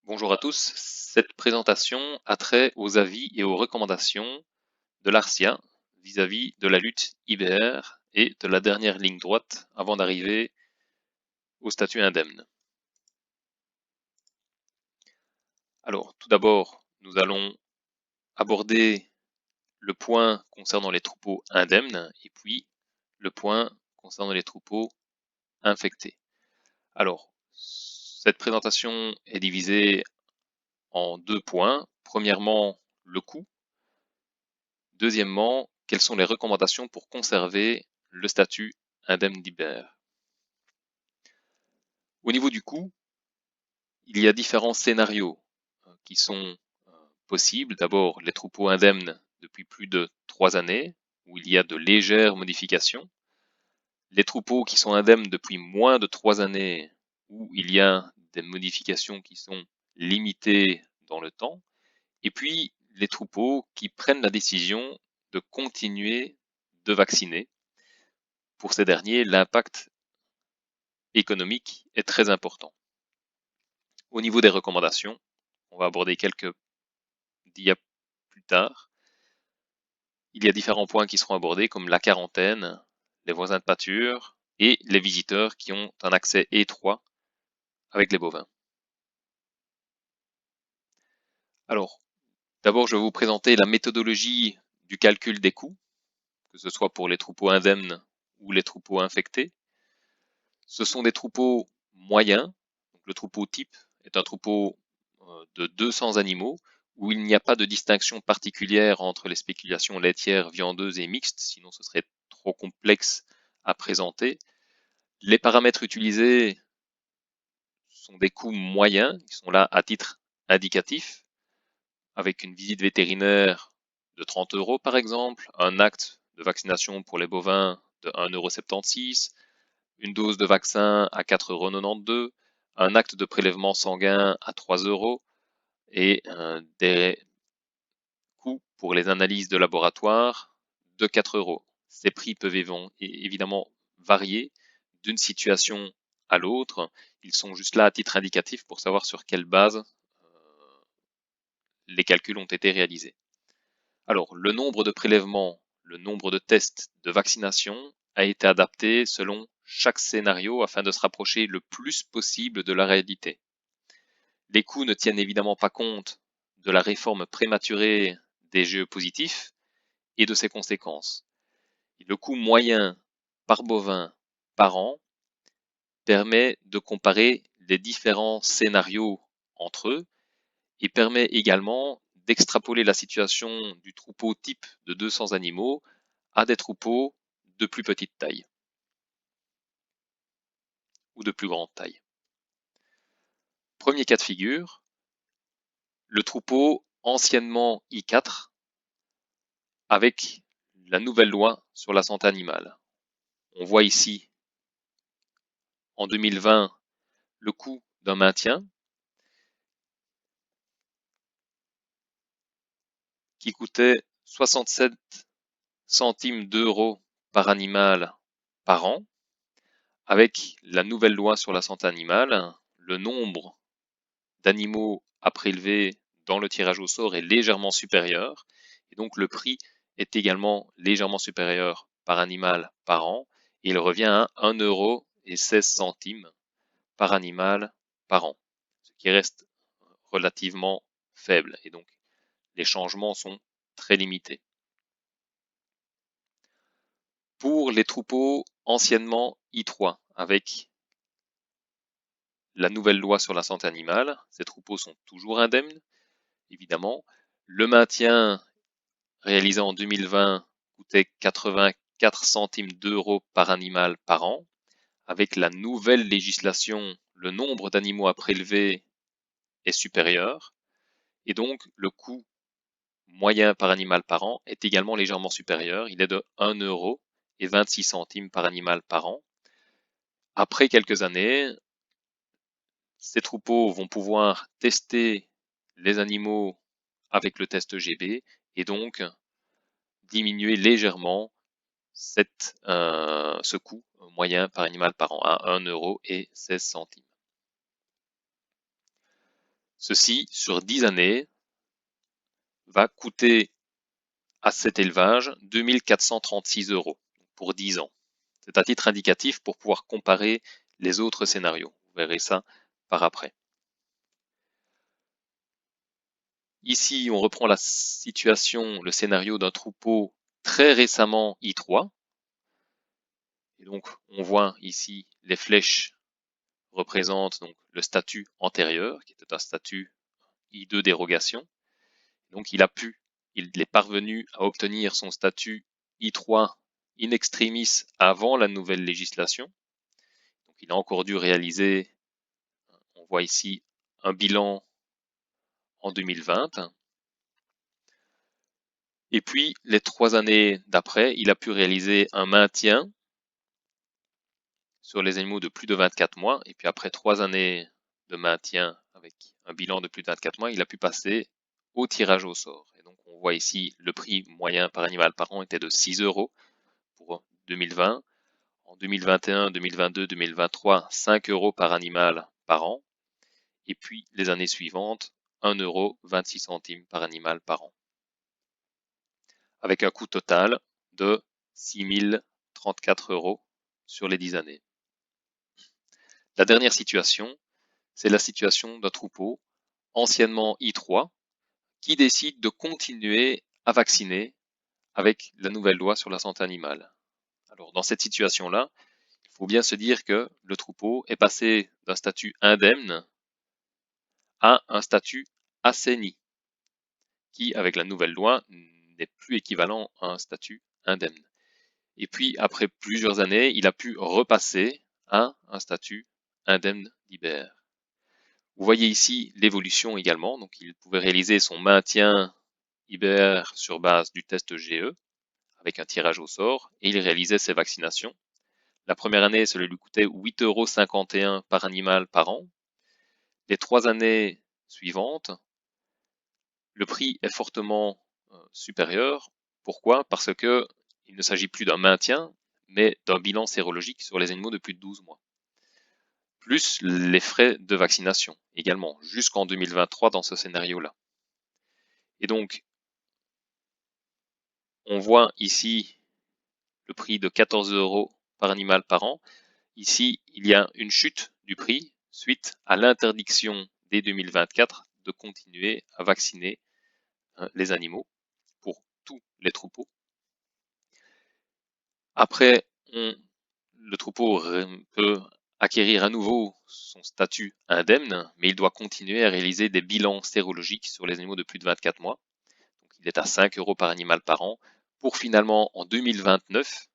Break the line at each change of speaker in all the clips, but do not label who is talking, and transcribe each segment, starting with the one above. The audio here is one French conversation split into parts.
Bonjour à tous, cette présentation a trait aux avis et aux recommandations de l'ARCIA vis-à-vis de la lutte IBR et de la dernière ligne droite avant d'arriver au statut indemne. Alors, tout d'abord, nous allons aborder le point concernant les troupeaux indemnes et puis le point concernant les troupeaux infectés. Alors, cette présentation est divisée en deux points. Premièrement, le coût. Deuxièmement, quelles sont les recommandations pour conserver le statut indemne d'IBR? Au niveau du coût, il y a différents scénarios qui sont possibles. D'abord, les troupeaux indemnes depuis plus de 3 années, où il y a de légères modifications. Les troupeaux qui sont indemnes depuis moins de 3 années, où il y a des modifications qui sont limitées dans le temps. Et puis, les troupeaux qui prennent la décision de continuer de vacciner. Pour ces derniers, l'impact économique est très important. Au niveau des recommandations, on va aborder quelques diaps plus tard. Il y a différents points qui seront abordés comme la quarantaine, les voisins de pâture et les visiteurs qui ont un accès étroit avec les bovins. Alors, d'abord, je vais vous présenter la méthodologie du calcul des coûts, que ce soit pour les troupeaux indemnes ou les troupeaux infectés. Ce sont des troupeaux moyens. Donc, le troupeau type est un troupeau de 200 animaux où il n'y a pas de distinction particulière entre les spéculations laitières, viandeuses et mixtes, sinon ce serait trop complexe à présenter. Les paramètres utilisés sont des coûts moyens, qui sont là à titre indicatif, avec une visite vétérinaire de 30 € par exemple, un acte de vaccination pour les bovins de 1,76 €, une dose de vaccin à 4,92 €, un acte de prélèvement sanguin à 3 € et des coûts pour les analyses de laboratoire de 4 €. Ces prix peuvent évidemment varier d'une situation à l'autre. Ils sont juste là à titre indicatif pour savoir sur quelle base les calculs ont été réalisés. Alors, le nombre de prélèvements, le nombre de tests de vaccination a été adapté selon chaque scénario afin de se rapprocher le plus possible de la réalité. Les coûts ne tiennent évidemment pas compte de la réforme prématurée des GE positifs et de ses conséquences. Le coût moyen par bovin par an permet de comparer les différents scénarios entre eux et permet également d'extrapoler la situation du troupeau type de 200 animaux à des troupeaux de plus petite taille ou de plus grande taille. Premier cas de figure, le troupeau anciennement I4 avec la nouvelle loi sur la santé animale. On voit ici en 2020 le coût d'un maintien qui coûtait 67 centimes d'euros par animal par an. Avec la nouvelle loi sur la santé animale, le nombre d'animaux à prélever dans le tirage au sort est légèrement supérieur et donc le prix est également légèrement supérieur par animal par an et il revient à 1,16 € par animal par an, ce qui reste relativement faible et donc les changements sont très limités. Pour les troupeaux anciennement I3 avec la nouvelle loi sur la santé animale, ces troupeaux sont toujours indemnes, évidemment. Le maintien réalisé en 2020 coûtait 84 centimes d'euros par animal par an. Avec la nouvelle législation, le nombre d'animaux à prélever est supérieur et donc le coût moyen par animal par an est également légèrement supérieur. Il est de 1,26 € par animal par an. Après quelques années, ces troupeaux vont pouvoir tester les animaux avec le test GB et donc diminuer légèrement ce coût moyen par animal par an à 1,16 €. Ceci, sur 10 années, va coûter à cet élevage 2436 € pour 10 ans. C'est à titre indicatif pour pouvoir comparer les autres scénarios. Vous verrez ça par après. Ici, on reprend la situation, le scénario d'un troupeau très récemment I3. Et donc, on voit ici les flèches représentent donc le statut antérieur, qui était un statut I2 dérogation. Donc, il est parvenu à obtenir son statut I3 in extremis avant la nouvelle législation. Donc, il a encore dû réaliser, on voit ici, un bilan en 2020. Et puis, les 3 années d'après, il a pu réaliser un maintien sur les animaux de plus de 24 mois. Et puis, après 3 années de maintien avec un bilan de plus de 24 mois, il a pu passer au tirage au sort. Et donc, on voit ici, le prix moyen par animal par an était de 6 € pour 2020. En 2021, 2022, 2023, 5 € par animal par an. Et puis, les années suivantes, 1,26 € par animal par an. Avec un coût total de 6 034 € sur les 10 années. La dernière situation, c'est la situation d'un troupeau, anciennement I3, qui décide de continuer à vacciner avec la nouvelle loi sur la santé animale. Alors, dans cette situation-là, il faut bien se dire que le troupeau est passé d'un statut indemne à un statut assaini, qui, avec la nouvelle loi, n'est plus équivalent à un statut indemne. Et puis, après plusieurs années, il a pu repasser à un statut indemne d'Iber. Vous voyez ici l'évolution également. Donc, il pouvait réaliser son maintien Iber sur base du test GE avec un tirage au sort et il réalisait ses vaccinations. La première année, cela lui coûtait 8,51 € par animal par an. Les 3 années suivantes, le prix est fortement supérieur. Pourquoi? Parce que il ne s'agit plus d'un maintien, mais d'un bilan sérologique sur les animaux de plus de 12 mois. Plus les frais de vaccination également, jusqu'en 2023 dans ce scénario-là. Et donc, on voit ici le prix de 14 € par animal par an. Ici, il y a une chute du prix suite à l'interdiction dès 2024 de continuer à vacciner les animaux pour tous les troupeaux. Après, le troupeau peut acquérir à nouveau son statut indemne, mais il doit continuer à réaliser des bilans sérologiques sur les animaux de plus de 24 mois. Donc, il est à 5 € par animal par an pour finalement, en 2029,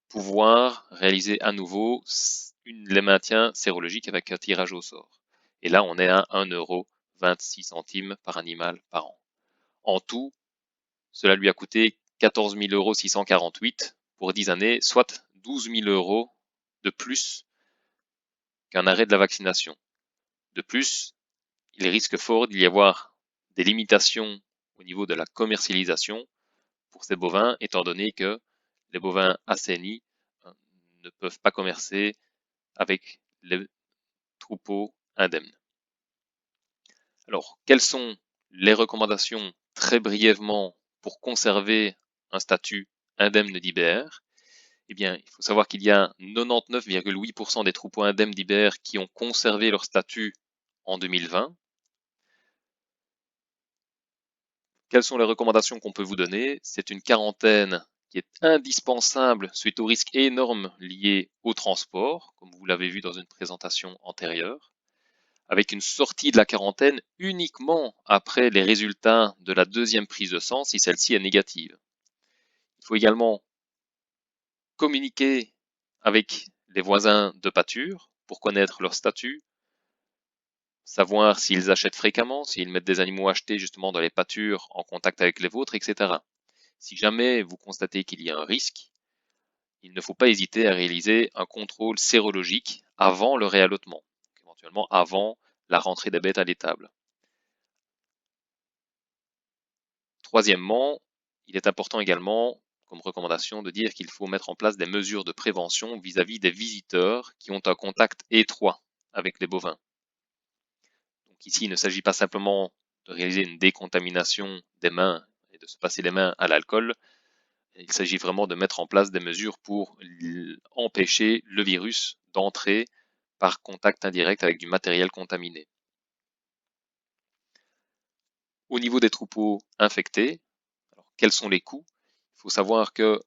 pouvoir réaliser à nouveau les maintiens sérologiques avec un tirage au sort. Et là, on est à 1,26 € par animal par an. En tout, cela lui a coûté 14 648 € pour 10 années, soit 12 000 € de plus qu'un arrêt de la vaccination. De plus, il risque fort d'y avoir des limitations au niveau de la commercialisation pour ces bovins, étant donné que les bovins assainis ne peuvent pas commercer avec les troupeaux indemnes. Alors, quelles sont les recommandations très brièvement pour conserver un statut indemne d'IBR? Eh bien, il faut savoir qu'il y a 99,8% des troupeaux indemnes d'IBR qui ont conservé leur statut en 2020. Quelles sont les recommandations qu'on peut vous donner? C'est une quarantaine qui est indispensable suite aux risques énormes liés au transport, comme vous l'avez vu dans une présentation antérieure, avec une sortie de la quarantaine uniquement après les résultats de la deuxième prise de sang si celle-ci est négative. Il faut également communiquer avec les voisins de pâture pour connaître leur statut, savoir s'ils achètent fréquemment, s'ils mettent des animaux achetés justement dans les pâtures en contact avec les vôtres, etc. Si jamais vous constatez qu'il y a un risque, il ne faut pas hésiter à réaliser un contrôle sérologique avant le réallotement, éventuellement avant la rentrée des bêtes à l'étable. Troisièmement, il est important également, comme recommandation, de dire qu'il faut mettre en place des mesures de prévention vis-à-vis des visiteurs qui ont un contact étroit avec les bovins. ici, il ne s'agit pas simplement de réaliser une décontamination des mains et de se passer les mains à l'alcool. Il s'agit vraiment de mettre en place des mesures pour empêcher le virus d'entrer par contact indirect avec du matériel contaminé. Au niveau des troupeaux infectés, alors, quels sont les coûts? Il faut savoir que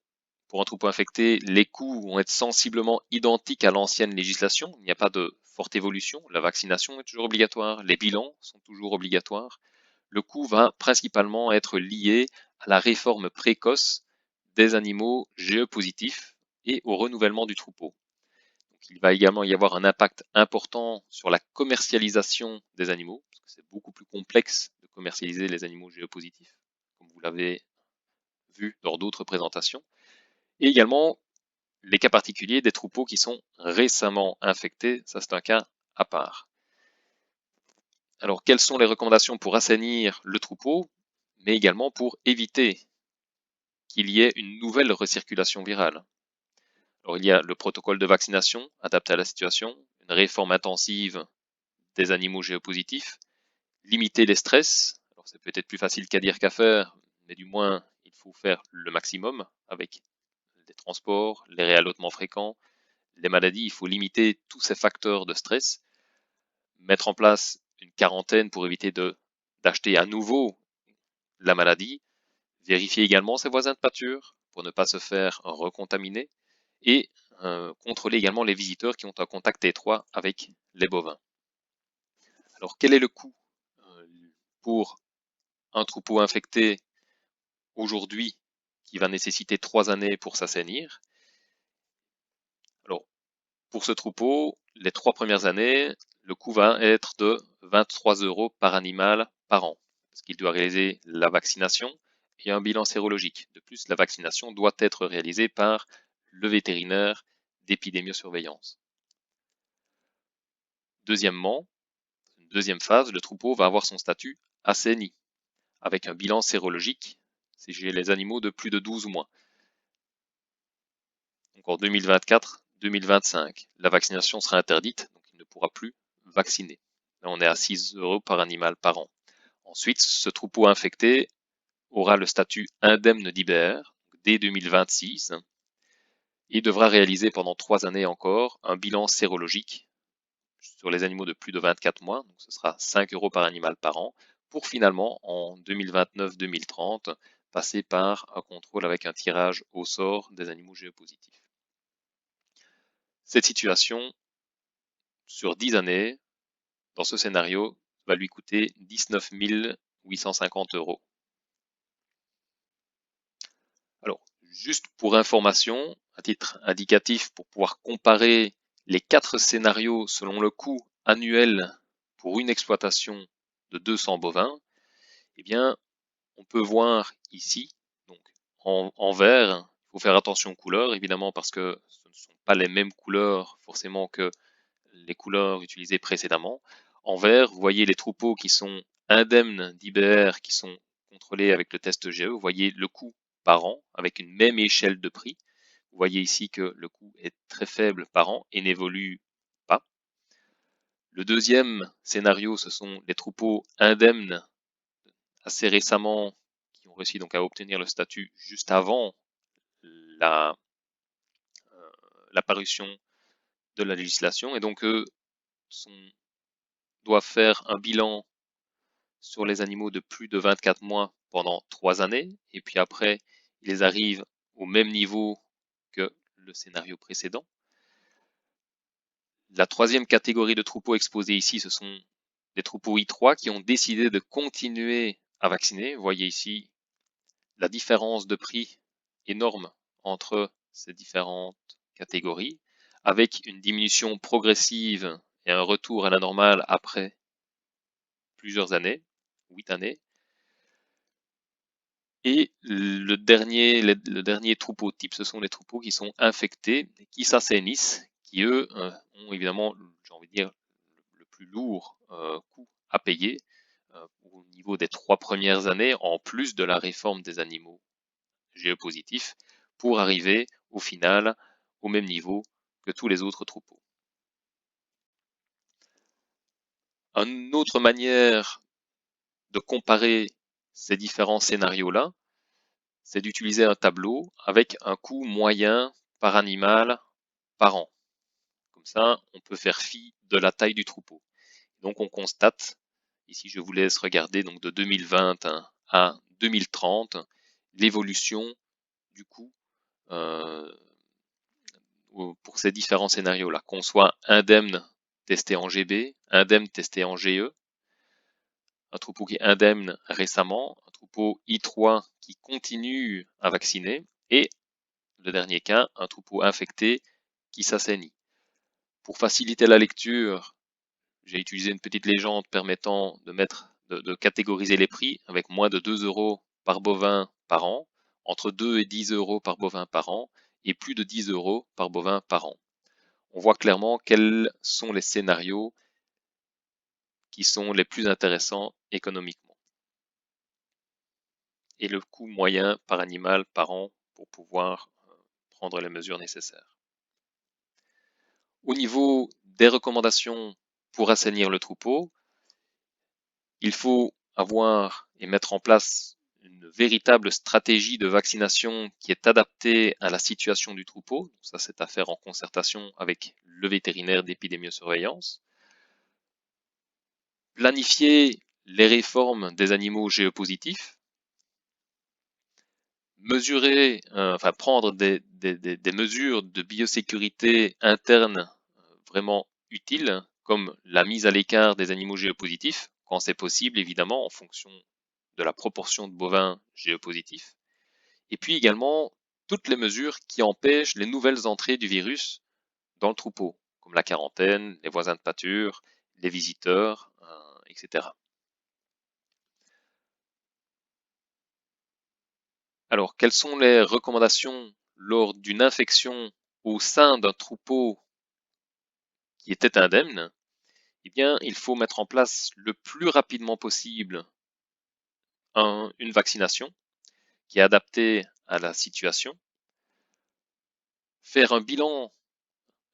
pour un troupeau infecté, les coûts vont être sensiblement identiques à l'ancienne législation. Il n'y a pas de forte évolution. La vaccination est toujours obligatoire. Les bilans sont toujours obligatoires. Le coût va principalement être lié à la réforme précoce des animaux GE-positifs et au renouvellement du troupeau. Donc, il va également y avoir un impact important sur la commercialisation des animaux, parce que c'est beaucoup plus complexe de commercialiser les animaux GE-positifs, comme vous l'avez vu dans d'autres présentations. Et également, les cas particuliers des troupeaux qui sont récemment infectés, ça c'est un cas à part. Alors, quelles sont les recommandations pour assainir le troupeau, mais également pour éviter qu'il y ait une nouvelle recirculation virale? Alors, il y a le protocole de vaccination adapté à la situation, une réforme intensive des animaux géopositifs, limiter les stress. Alors, c'est peut-être plus facile qu'à dire qu'à faire, mais du moins, il faut faire le maximum avec les transports, les réallotements fréquents, les maladies. Il faut limiter tous ces facteurs de stress, mettre en place une quarantaine pour éviter d'acheter à nouveau la maladie, vérifier également ses voisins de pâture pour ne pas se faire recontaminer et contrôler également les visiteurs qui ont un contact étroit avec les bovins. Alors, quel est le coût pour un troupeau infecté aujourd'hui qui va nécessiter 3 années pour s'assainir? Alors, pour ce troupeau, les 3 premières années, le coût va être de 23 € par animal par an, parce qu'il doit réaliser la vaccination et un bilan sérologique. De plus, la vaccination doit être réalisée par le vétérinaire d'épidémiosurveillance. Deuxièmement, une deuxième phase, le troupeau va avoir son statut assaini, avec un bilan sérologique chez les animaux de plus de 12 mois. Donc en 2024-2025, la vaccination sera interdite, donc il ne pourra plus vacciner. Là, on est à 6 € par animal par an. Ensuite, ce troupeau infecté aura le statut indemne d'IBR dès 2026 et devra réaliser pendant 3 années encore un bilan sérologique sur les animaux de plus de 24 mois, donc ce sera 5 € par animal par an, pour finalement, en 2029-2030, passer par un contrôle avec un tirage au sort des animaux géopositifs. Cette situation, sur 10 années, dans ce scénario, va lui coûter 19 850 €. Alors, juste pour information, à titre indicatif, pour pouvoir comparer les 4 scénarios selon le coût annuel pour une exploitation de 200 bovins, eh bien, on peut voir ici, donc en vert, il faut faire attention aux couleurs, évidemment, parce que ce ne sont pas les mêmes couleurs forcément que les couleurs utilisées précédemment. En vert, vous voyez les troupeaux qui sont indemnes d'IBR, qui sont contrôlés avec le test GE. Vous voyez le coût par an avec une même échelle de prix. Vous voyez ici que le coût est très faible par an et n'évolue pas. Le deuxième scénario, ce sont les troupeaux indemnes assez récemment qui ont réussi donc à obtenir le statut juste avant l'apparition de la législation et donc eux doivent faire un bilan sur les animaux de plus de 24 mois pendant 3 années et puis après ils arrivent au même niveau que le scénario précédent. La troisième catégorie de troupeaux exposés ici, ce sont les troupeaux I3 qui ont décidé de continuer à vacciner. Vous voyez ici la différence de prix énorme entre ces différentes catégories, avec une diminution progressive et un retour à la normale après plusieurs années, 8 années. Et le dernier troupeau type, ce sont les troupeaux qui sont infectés, qui s'assainissent, qui eux ont évidemment, j'ai envie de dire, le plus lourd coût à payer au niveau des 3 premières années, en plus de la réforme des animaux géopositifs, pour arriver au final au même niveau que tous les autres troupeaux. Une autre manière de comparer ces différents scénarios-là, c'est d'utiliser un tableau avec un coût moyen par animal par an. Comme ça, on peut faire fi de la taille du troupeau. Donc on constate, ici je vous laisse regarder donc de 2020 à 2030, l'évolution du coût pour ces différents scénarios-là, qu'on soit indemne testé en GB, indemne testé en GE, un troupeau qui est indemne récemment, un troupeau I3 qui continue à vacciner, et le dernier cas, un troupeau infecté qui s'assainit. Pour faciliter la lecture, j'ai utilisé une petite légende permettant de catégoriser les prix avec moins de 2 euros par bovin par an, entre 2 et 10 euros par bovin par an, et plus de 10 euros par bovin par an. On voit clairement quels sont les scénarios qui sont les plus intéressants économiquement. Et le coût moyen par animal par an pour pouvoir prendre les mesures nécessaires. Au niveau des recommandations pour assainir le troupeau, il faut avoir et mettre en place une véritable stratégie de vaccination qui est adaptée à la situation du troupeau. Ça, c'est à faire en concertation avec le vétérinaire d'épidémiosurveillance. Planifier les réformes des animaux géopositifs. Mesurer, prendre des mesures de biosécurité interne vraiment utiles, comme la mise à l'écart des animaux géopositifs, quand c'est possible évidemment en fonction de la proportion de bovins géopositifs. Et puis également toutes les mesures qui empêchent les nouvelles entrées du virus dans le troupeau, comme la quarantaine, les voisins de pâture, les visiteurs, etc. Alors, quelles sont les recommandations lors d'une infection au sein d'un troupeau qui était indemne? Eh bien, il faut mettre en place le plus rapidement possible une vaccination qui est adaptée à la situation, faire un bilan,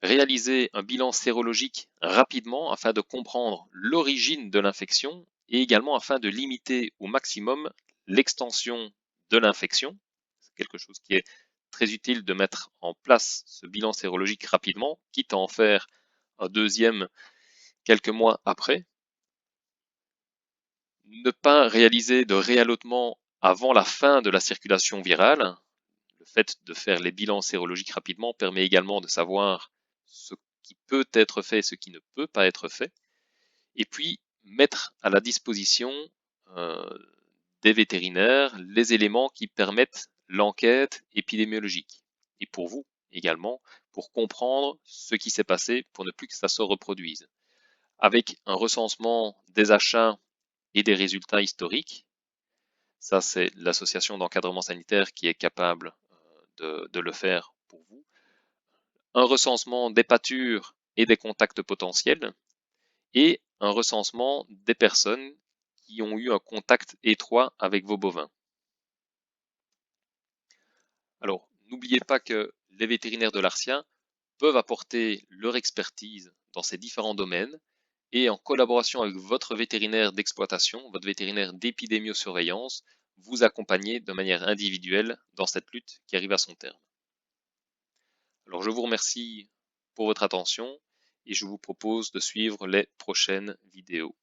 réaliser un bilan sérologique rapidement afin de comprendre l'origine de l'infection et également afin de limiter au maximum l'extension de l'infection. C'est quelque chose qui est très utile de mettre en place ce bilan sérologique rapidement, quitte à en faire un deuxième quelques mois après. Ne pas réaliser de réallotement avant la fin de la circulation virale. Le fait de faire les bilans sérologiques rapidement permet également de savoir ce qui peut être fait et ce qui ne peut pas être fait. Et puis, mettre à la disposition euh, des vétérinaires les éléments qui permettent l'enquête épidémiologique. Et pour vous également, pour comprendre ce qui s'est passé pour ne plus que ça se reproduise. Avec un recensement des achats et des résultats historiques, ça c'est l'association d'encadrement sanitaire qui est capable de le faire pour vous. Un recensement des pâtures et des contacts potentiels et un recensement des personnes qui ont eu un contact étroit avec vos bovins. Alors, n'oubliez pas que les vétérinaires de l'Arsia peuvent apporter leur expertise dans ces différents domaines et en collaboration avec votre vétérinaire d'exploitation, votre vétérinaire d'épidémiosurveillance, vous accompagner de manière individuelle dans cette lutte qui arrive à son terme. Alors je vous remercie pour votre attention et je vous propose de suivre les prochaines vidéos.